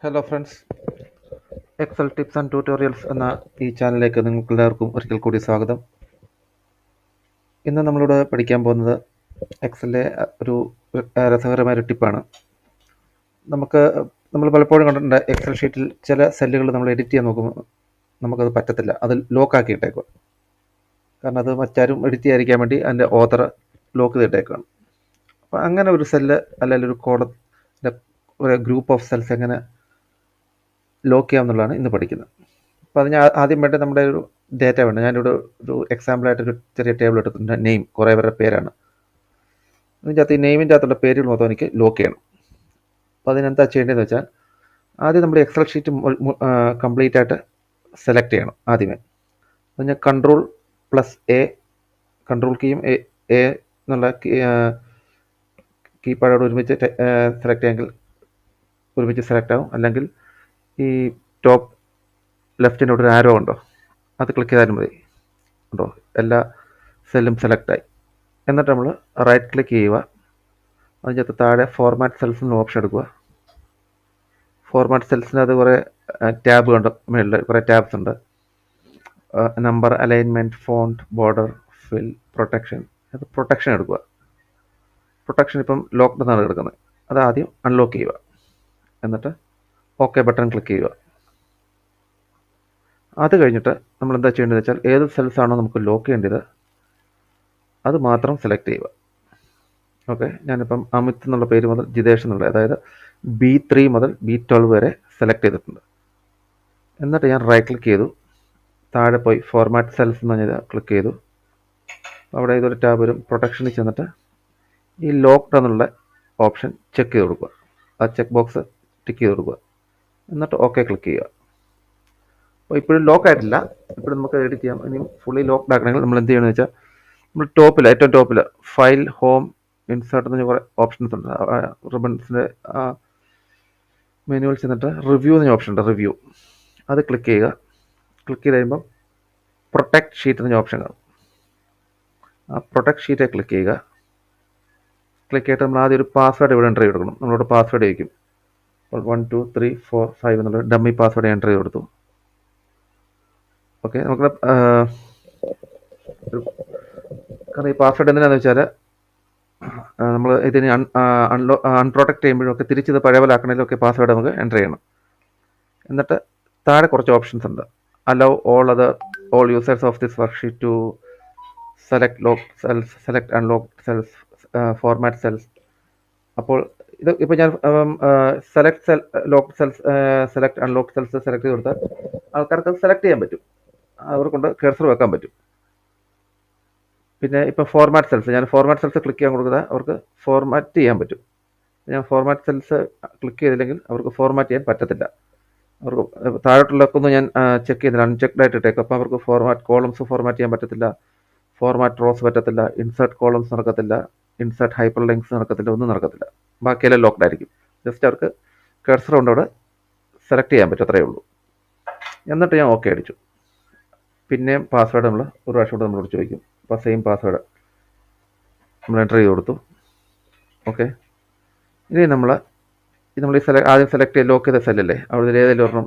Hello friends, Excel tips and tutorials എന്ന ഈ ചാനലിലേക്ക് നിങ്ങൾക്ക് എല്ലാവർക്കും ഒരിക്കൽ കൂടി സ്വാഗതം. ഇന്ന് നമ്മളിവിടെ പഠിക്കാൻ പോകുന്നത് എക്സലിലെ ഒരു രസകരമായ ഒരു ടിപ്പാണ്. നമ്മൾ പലപ്പോഴും കണ്ടിട്ടുണ്ട്, എക്സൽ ഷീറ്റിൽ ചില സെല്ലുകൾ നമ്മൾ എഡിറ്റ് ചെയ്യാൻ നോക്കുമ്പോൾ നമുക്കത് പറ്റത്തില്ല, അത് ലോക്കാക്കി ഇട്ടേക്കുക. കാരണം അത് മറ്റാരും എഡിറ്റ് ചെയ്യാതിരിക്കാൻ വേണ്ടി അതിൻ്റെ ഓതർ ലോക്ക് ചെയ്തിട്ടേക്കാണ്. അപ്പോൾ അങ്ങനെ ഒരു സെല്ല് അല്ലെങ്കിൽ ഒരു കോഡത്തിൻ്റെ ഒരു ഗ്രൂപ്പ് ഓഫ് സെൽസ് എങ്ങനെ ലോക്ക് ചെയ്യാമെന്നുള്ളതാണ് ഇന്ന് പഠിക്കുന്നത്. അപ്പോൾ അതിന് ആദ്യം വേണ്ട നമ്മുടെ ഒരു ഡേറ്റ വേണം. ഞാനിവിടെ ഒരു എക്സാമ്പിളായിട്ടൊരു ചെറിയ ടേബിൾ എടുത്തിട്ടുണ്ട്. നെയിം, കുറേ പേരുടെ പേരാണ്. അതിൻ്റെ അകത്ത് ഈ നെയിമിൻ്റെ അകത്തുള്ള പേരുകൾ മൊത്തം എനിക്ക് ലോക്ക് ചെയ്യണം. അപ്പോൾ അതിനെന്താ ചെയ്യേണ്ടതെന്ന് വെച്ചാൽ, ആദ്യം നമ്മൾ എക്സൽ ഷീറ്റ് കംപ്ലീറ്റ് ആയിട്ട് സെലക്ട് ചെയ്യണം ആദ്യമേ. അത് ഞാൻ Ctrl+A, കൺട്രോൾ കീയും എ എന്നുള്ള കീപാഡോട് ഒരുമിച്ച് സെലക്ട് ചെയ്യാമെങ്കിൽ ഒരുമിച്ച് സെലക്ട് ആവും. അല്ലെങ്കിൽ ഈ ടോപ്പ് ലെഫ്റ്റിൻ്റെ ഒരു ആരോ ഉണ്ടോ, അത് ക്ലിക്ക് ചെയ്താലും മതി. ഉണ്ടോ, എല്ലാ സെല്ലും സെലക്റ്റായി. എന്നിട്ട് നമ്മൾ റൈറ്റ് ക്ലിക്ക് ചെയ്യുക. അതിനകത്ത് താഴെ ഫോർമാറ്റ് സെൽസ് എന്ന ഓപ്ഷൻ എടുക്കുക. ഫോർമാറ്റ് സെൽസിനകത്ത് കുറേ ടാബ് കണ്ട് മേളിൽ കുറേ ടാബ്സ് ഉണ്ട്. നമ്പർ, അലൈൻമെൻറ്റ്, ഫോണ്ട്, ബോർഡർ, ഫിൽ, പ്രൊട്ടക്ഷൻ. അത് പ്രൊട്ടക്ഷൻ എടുക്കുക. പ്രൊട്ടക്ഷൻ ഇപ്പം ലോക്ക്ഡ് എന്നാണ് എടുക്കുന്നത്, അത് ആദ്യം അൺലോക്ക് ചെയ്യുക. എന്നിട്ട് ഓക്കെ ബട്ടൺ ക്ലിക്ക് ചെയ്യുക. അത് കഴിഞ്ഞിട്ട് നമ്മൾ എന്താ ചെയ്യേണ്ടതെന്ന് വെച്ചാൽ, ഏത് സെൽസാണോ നമുക്ക് ലോക്ക് ചെയ്യേണ്ടത് അത് മാത്രം സെലക്ട് ചെയ്യുക. ഓക്കെ, ഞാനിപ്പം അമിത് എന്നുള്ള പേര് മുതൽ ജിതേഷ് എന്നുള്ള, അതായത് B3 മുതൽ B12 വരെ സെലക്ട് ചെയ്തിട്ടുണ്ട്. എന്നിട്ട് ഞാൻ റൈറ്റ് ക്ലിക്ക് ചെയ്തു. താഴെ പോയി ഫോർമാറ്റ് സെൽസ് എന്ന് പറഞ്ഞാൽ ക്ലിക്ക് ചെയ്തു. അവിടെ ഇതൊരു ടാബ് വരും. പ്രൊട്ടക്ഷനിൽ ചെന്നിട്ട് ഈ ലോക്ക്ഡ് എന്നുള്ള ഓപ്ഷൻ ചെക്ക് ചെയ്ത് കൊടുക്കുക. ആ ചെക്ക് ബോക്സ് ടിക്ക് ചെയ്ത് കൊടുക്കുക. എന്നിട്ട് ഓക്കെ ക്ലിക്ക് ചെയ്യുക. അപ്പോൾ ഇപ്പോഴും ലോക്ക് ആയിട്ടില്ല, ഇപ്പോഴും നമുക്ക് എഡിറ്റ് ചെയ്യാം. ഇനി ഫുള്ളി ലോക്ക്ഡ് ആക്കണമെങ്കിൽ നമ്മൾ എന്ത് ചെയ്യണമെന്ന് വെച്ചാൽ, നമ്മൾ ഏറ്റവും ടോപ്പിൽ ഫയൽ, ഹോം, ഇൻസേർട്ട് എന്ന് കുറേ ഓപ്ഷൻസ് ഉണ്ട്. റിബൺസിൻ്റെ മെനുവിൽ ചെന്നിട്ട് റിവ്യൂ എന്ന ഓപ്ഷൻ ഉണ്ട്, റിവ്യൂ, അത് ക്ലിക്ക് ചെയ്യുക. ക്ലിക്ക് ചെയ്ത് കഴിയുമ്പം പ്രൊട്ടക്ട് ഷീറ്റ് എന്ന ഓപ്ഷൻ കാണും. ആ പ്രൊട്ടക്ട് ഷീറ്റെ ക്ലിക്ക് ചെയ്യുക. ക്ലിക്ക് ചെയ്തിട്ട് നമ്മൾ ആദ്യം ഒരു പാസ്വേഡ് ഇവിടെ എൻ്റർ ചെയ്ത് കൊടുക്കണം. നമ്മളോട് പാസ്വേഡ് ചോദിക്കും. 1 2 3 4 5 എന്നുള്ള ഡമ്മി പാസ്വേഡ് എൻ്റർ ചെയ്ത് കൊടുത്തു. ഓക്കെ, നമുക്ക് കാരണം ഈ പാസ്വേഡ് എന്തിനാണെന്ന് വെച്ചാൽ, നമ്മൾ ഇതിന് അൺപ്രൊട്ടക്ട് ചെയ്യുമ്പോഴൊക്കെ തിരിച്ചിത് പഴയ പോലെ ആക്കണമെങ്കിലൊക്കെ പാസ്വേഡ് നമുക്ക് എൻ്റർ ചെയ്യണം. എന്നിട്ട് താഴെ കുറച്ച് ഓപ്ഷൻസ് ഉണ്ട്. Allow all users of this worksheet to select lock cells, select unlock cells, format cells. അപ്പോൾ ഇത് ഇപ്പോൾ ഞാൻ select lock cells, select unlock cells select ചെയ്ത് കൊടുത്താൽ ആൾക്കാർക്ക് അത് സെലക്ട് ചെയ്യാൻ പറ്റും, അവർക്കൊണ്ട് കഴ്സർ വെക്കാൻ പറ്റും. പിന്നെ ഇപ്പോൾ ഫോർമാറ്റ് സെൽസ്, ഞാൻ ഫോർമാറ്റ് സെൽസ് ക്ലിക്ക് ചെയ്യാൻ കൊടുത്താൽ അവർക്ക് ഫോർമാറ്റ് ചെയ്യാൻ പറ്റും. ഞാൻ ഫോർമാറ്റ് സെൽസ് ക്ലിക്ക് ചെയ്തില്ലെങ്കിൽ അവർക്ക് ഫോർമാറ്റ് ചെയ്യാൻ പറ്റത്തില്ല. അവർക്ക് താഴോട്ടുള്ളതൊന്നും ഞാൻ ചെക്ക് ചെയ്യുന്നില്ല, അൺചെക്ഡ് ആയിട്ട് ഇട്ടേക്കും. അപ്പോൾ അവർക്ക് ഫോർമാറ്റ് കോളംസ് ഫോർമാറ്റ് ചെയ്യാൻ പറ്റത്തില്ല, ഫോർമാറ്റ് റോസ് പറ്റത്തില്ല, ഇൻസേർട്ട് കോളംസ് നടക്കത്തില്ല, ഇൻസേർട്ട് ഹൈപ്പർ ലിങ്ക്സ് നടക്കത്തില്ല, ഒന്നും നടക്കത്തില്ല. ബാക്കിയെല്ലാം ലോക്ക്ഡ് ആയിരിക്കും. ജസ്റ്റ് അവർക്ക് കഴ്സർ കൊണ്ട് അവിടെ സെലക്ട് ചെയ്യാൻ പറ്റും, അത്രയേ ഉള്ളൂ. എന്നിട്ട് ഞാൻ ഓക്കെ അടിച്ചു. പിന്നെയും പാസ്വേഡ് നമ്മൾ ഒരു പ്രാവശ്യം കൂടെ നമ്മളോട് ചോദിക്കും. അപ്പോൾ സെയിം പാസ്വേഡ് നമ്മൾ എൻ്റർ ചെയ്ത് കൊടുത്തു. ഓക്കെ, ഇനി നമ്മൾ ഈ ആദ്യം സെലക്ട് ചെയ്ത് ലോക്ക് ചെയ്ത സെല്ലല്ലേ, അവിടെ ഏതെങ്കിലും ഒരെണ്ണം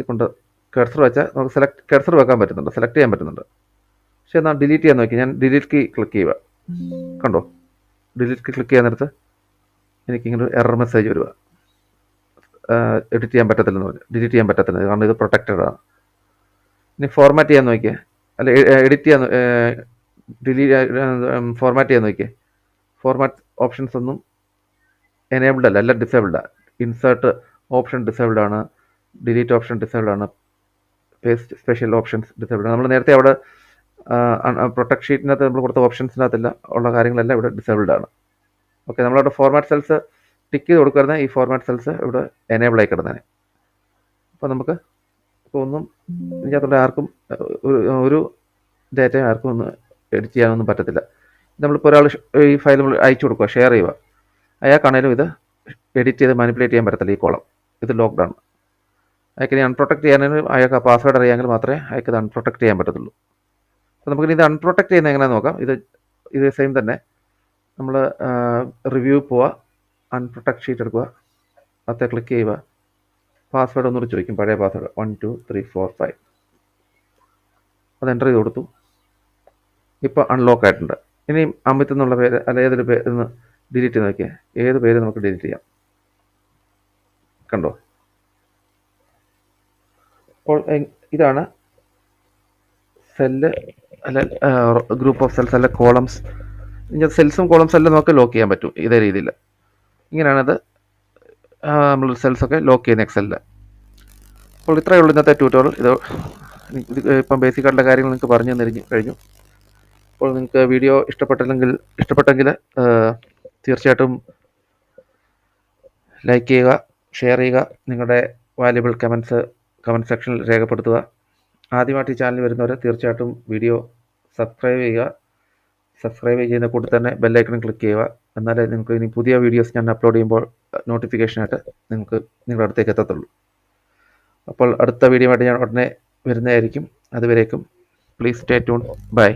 കൊണ്ട് കഴ്സർ വെച്ചാൽ നമുക്ക് കഴ്സർ വെക്കാൻ പറ്റുന്നുണ്ട്, സെലക്ട് ചെയ്യാൻ പറ്റുന്നുണ്ട്. പക്ഷേ എന്നാൽ ഡിലീറ്റ് ചെയ്യാൻ നോക്കി, ഞാൻ ഡിലീറ്റ് കീ ക്ലിക്ക് ചെയ്യുക. കണ്ടോ, ഡിലീറ്റ് കീ ക്ലിക്ക് ചെയ്യാൻ നേരത്ത് എനിക്കിങ്ങനെ ഒരു എറർ മെസ്സേജ് വരിക, എഡിറ്റ് ചെയ്യാൻ പറ്റത്തില്ലെന്ന് പറഞ്ഞു, ഡിലീറ്റ് ചെയ്യാൻ പറ്റത്തില്ല, കാരണം ഇത് പ്രൊട്ടക്റ്റഡ് ആണ്. ഇനി ഫോർമാറ്റ് ചെയ്യാൻ നോക്കിയേ, അല്ല എഡിറ്റ് ചെയ്യാൻ ഫോർമാറ്റ് ചെയ്യാൻ നോക്കിയേ, ഫോർമാറ്റ് ഓപ്ഷൻസ് ഒന്നും എനേബിൾഡ് അല്ല, എല്ലാം ഡിസേബിൾഡാണ്. ഇൻസേർട്ട് ഓപ്ഷൻ ഡിസേബിൾഡ് ആണ്, ഡിലീറ്റ് ഓപ്ഷൻ ഡിസേബിൾഡ് ആണ്, പേസ്റ്റ് സ്പെഷ്യൽ ഓപ്ഷൻസ് ഡിസേബിൾഡ് ആണ്. നമ്മൾ നേരത്തെ അവിടെ പ്രൊട്ടക്ട് ഷീറ്റിനകത്ത് നമ്മൾ കൊടുത്ത ഓപ്ഷൻസിനകത്തെല്ലാം ഉള്ള കാര്യങ്ങളെല്ലാം ഇവിടെ ഡിസേബിൾഡ് ആണ്. ഓക്കെ, നമ്മളവിടെ ഫോർമാറ്റ് സെൽസ് ടിക്ക് ചെയ്ത് കൊടുക്കുന്ന ഈ ഫോർമാറ്റ് സെൽസ് ഇവിടെ എനേബിൾ ആയി കിടന്നേനെ. അപ്പോൾ നമുക്ക് ഇപ്പോൾ ഒന്നും ഇതിനകത്തുള്ള ആർക്കും ഒരു ഡേറ്റ ആർക്കും ഒന്ന് എഡിറ്റ് ചെയ്യാനൊന്നും പറ്റത്തില്ല. നമ്മളിപ്പോൾ ഒരാൾ ഈ ഫയൽ നമ്മൾ അയച്ചു കൊടുക്കുക, ഷെയർ ചെയ്യുക, അയാൾക്കാണേലും ഇത് എഡിറ്റ് ചെയ്ത് മാനിപ്പുലേറ്റ് ചെയ്യാൻ പറ്റത്തില്ല. ഈ കോളം ഇത് ലോക്ക്ഡ് ആണ്. അയാൾക്ക് ഇനി അൺപ്രൊട്ടക്ട് ചെയ്യാനും അയാൾക്ക് ആ പാസ്വേഡ് അറിയാമെങ്കിൽ മാത്രമേ അയാൾക്ക് ഇത് അൺപ്രൊട്ടക്ട് ചെയ്യാൻ പറ്റത്തുള്ളൂ. അപ്പോൾ നമുക്കിനി ഇത് അൺപ്രൊട്ടക്ട് ചെയ്യുന്നത് എങ്ങനെയാണെന്ന് നോക്കാം. ഇത് സെയിം തന്നെ, നമ്മൾ റിവ്യൂ പോവുക, അൺപ്രൊട്ടക്ട് ഷീറ്റ് എടുക്കുക, അകത്തെ ക്ലിക്ക് ചെയ്യുക. പാസ്വേഡ് ഒന്നുകൂടി ചോദിക്കും, പഴയ പാസ്വേഡ് 12345. അത് എൻ്റർ ചെയ്ത് കൊടുത്തു. ഇപ്പോൾ അൺലോക്ക് ആയിട്ടുണ്ട്. ഇനി അമിത് എന്നുള്ള പേര് അല്ല ഏതൊരു പേര് ഒന്ന് ഡിലീറ്റ് ചെയ്ത് നോക്കിയാൽ ഏത് പേര് നമുക്ക് ഡിലീറ്റ് ചെയ്യാം. കണ്ടോ? അപ്പോൾ ഇതാണ് സെല്ല് അല്ല ഗ്രൂപ്പ് ഓഫ് സെൽസ് അല്ല കോളംസ്. ഇനി സെൽസും കോളംസ് എല്ലാം നമുക്ക് ലോക്ക് ചെയ്യാൻ പറ്റും ഇതേ രീതിയിൽ. ഇങ്ങനെയാണത് നമ്മൾ സെൽസൊക്കെ ലോക്ക് ചെയ്യുന്ന എക്സലിൽ. അപ്പോൾ ഇത്രയേ ഉള്ളൂ ഇന്നത്തെ ട്യൂട്ടോറിയൽ. ഇത് ഇപ്പം ബേസിക് ആയിട്ടുള്ള കാര്യങ്ങൾ നിങ്ങൾക്ക് പറഞ്ഞു തന്നിരിക്കും കഴിഞ്ഞു. അപ്പോൾ നിങ്ങൾക്ക് വീഡിയോ ഇഷ്ടപ്പെട്ടെങ്കിൽ തീർച്ചയായിട്ടും ലൈക്ക് ചെയ്യുക, ഷെയർ ചെയ്യുക, നിങ്ങളുടെ വാല്യുബിൾ കമൻറ്റ് സെക്ഷനിൽ രേഖപ്പെടുത്തുക. ആദ്യമായിട്ട് ഈ ചാനൽ വരുന്നവർ തീർച്ചയായിട്ടും വീഡിയോ സബ്സ്ക്രൈബ് ചെയ്യുക. സബ്സ്ക്രൈബ് ചെയ്യുന്ന കൂട്ടത്തിൽ തന്നെ ബെല്ലൈക്കൺ ക്ലിക്ക് ചെയ്യുക. എന്നാലേ നിങ്ങൾക്ക് ഇനി പുതിയ വീഡിയോസ് ഞാൻ അപ്ലോഡ് ചെയ്യുമ്പോൾ നോട്ടിഫിക്കേഷനായിട്ട് നിങ്ങൾക്ക് നിങ്ങളുടെ അടുത്തേക്ക് എത്തത്തുള്ളൂ. അപ്പോൾ അടുത്ത വീഡിയോ ആയിട്ട് ഞാൻ ഉടനെ വരുന്നതായിരിക്കും. അതുവരേക്കും പ്ലീസ് സ്റ്റേ ട്യൂൺ. ബൈ.